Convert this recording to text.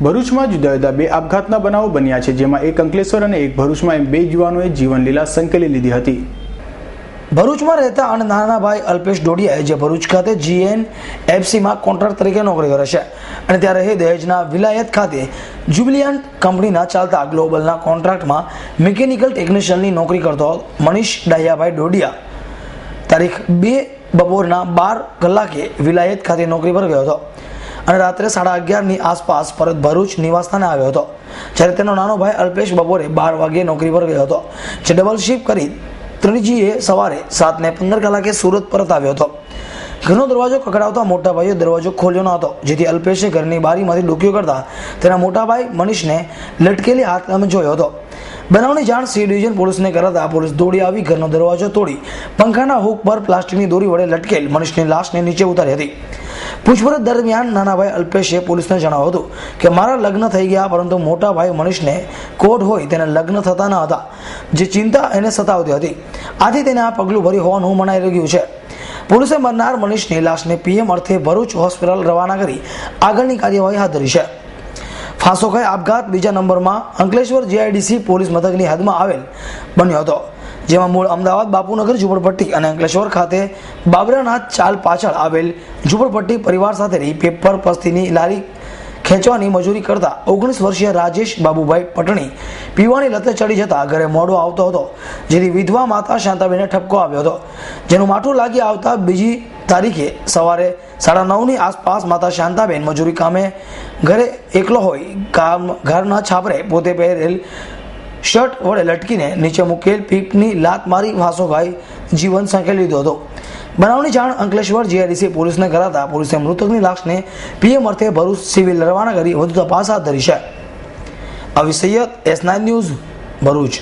ભરૂચમાં જુદા જુદા બે આપઘાતના બનાવો બન્યા છે, જેમાં એક અંકલેશ્વર અને એક ભરૂચમાં એમ બે યુવાનોએ જીવનલીલા સંકેલી લીધી હતી। ભરૂચમાં રહેતા અને નાના ભાઈ અલ્પેશ ડોડિયાએ જે ભરૂચ ખાતે GNFCમાં કોન્ટ્રાક્ટ તરીકે નોકરી કરે છે અને ત્યારે એ દહેજના વિલાયત ખાતે જ્યુબિલિયન્ટ કંપનીના ચાલતા ગ્લોબલના કોન્ટ્રાક્ટમાં મિકેનિકલ ટેકનિશિયનની નોકરી કરતો મનીષ ડાહિયાભાઈ ડોડિયા તારીખ 2 બપોરના 12 કલાકે વિલાયત ખાતે નોકરી પર ગયો હતો અને રાત્રે 11:30ની આસપાસ પરત ભરૂચ નિવાસસ્થાને આવ્યો હતો, જ્યારે તેનો નાનો ભાઈ અલ્પેશ બપોરે 12 વાગ્યે નોકરી પર ગયો હતો, જે ડબલ શિફ્ટ કરી ત્રિજીએ સવારે 7:15 કલાકે સુરત પરત આવ્યો હતો। ઘરનો દરવાજો ખખડાવતા મોટા ભાઈએ દરવાજો ખોલ્યો ન હતો, જેથી અલ્પેશે ઘરની બારીમાંથી ડૂક્યો કરતા તેના મોટા ભાઈ મનીષને લટકેલી હાથમાં જોયો હતો। બનાવની જાણ સી ડિવિઝન પોલીસને કરાતા પોલીસ દોડી આવી ઘરનો દરવાજો તોડી પંખાના હુક પર પ્લાસ્ટિકની દોરી વડે લટકેલ મનીષની લાશને નીચે ઉતારી હતી। પૂછપરછ દરમિયાન નાના ભાઈ અલ્પેશે પોલીસને જણાવ્યું હતું કે મારા લગ્ન થઈ ગયા, પરંતુ મોટા ભાઈ મનીષને કોડ હોય તેને લગ્ન થતા ન હતા, જે ચિંતા એને સતાવતી હતી, આથી તેને આ પગલું ભર્યું હોવાનું મનાઈ રહ્યું છે। પોલીસે મરનાર મનીષની લાશને PM અર્થે ભરૂચ હોસ્પિટલ રવાના કરી આગળની કાર્યવાહી હાથ ધરી છે। ફાંસોખાઈ આપઘાત બીજા નંબરમાં અંકલેશ્વર GIDC પોલીસ મથકની હદમાં આવેલ બન્યો હતો, જેમાં મૂળ અમદાવાદ બાપુનગર ઝુંપડપટ્ટી અને અંકલેશ્વર ખાતે બાબરાનાથ ચાલ પાછળ આવેલ ઝુંપડપટ્ટી પરિવાર સાથેની પેપર પસ્તીની લારી ખેંચવાની મજૂરી કરતા 19 વર્ષીય રાજેશ બાબુભાઈ પટણી પીવાની લતે ચડી જતા ઘરે મોડો આવતો હતો, જેથી વિધવા માતા શાંતાબેને ઠપકો આવ્યો હતો, જેનું માઠું લાગી આવતા બીજી તારીખે સવારે 9:30ની આસપાસ માતા શાંતાબેન મજૂરી કામે ઘરે એકલો હોય ઘરના છાપરે પોતે પહેરેલ શર્ટ વડે લટકીને નીચે મૂકેલ પીપની લાત મારી ફાંસોખાઈ જીવન સંકેલી લીધો હતો। બનાવની જાણ અંકલેશ્વર GIDC પોલીસને કરાતા પોલીસે મૃતકની લાશને PM અર્થે ભરૂચ સિવિલ રવાના કરી વધુ તપાસ હાથ ધરી છે। અવી સૈયદ S9 ન્યૂઝ ભરૂચ।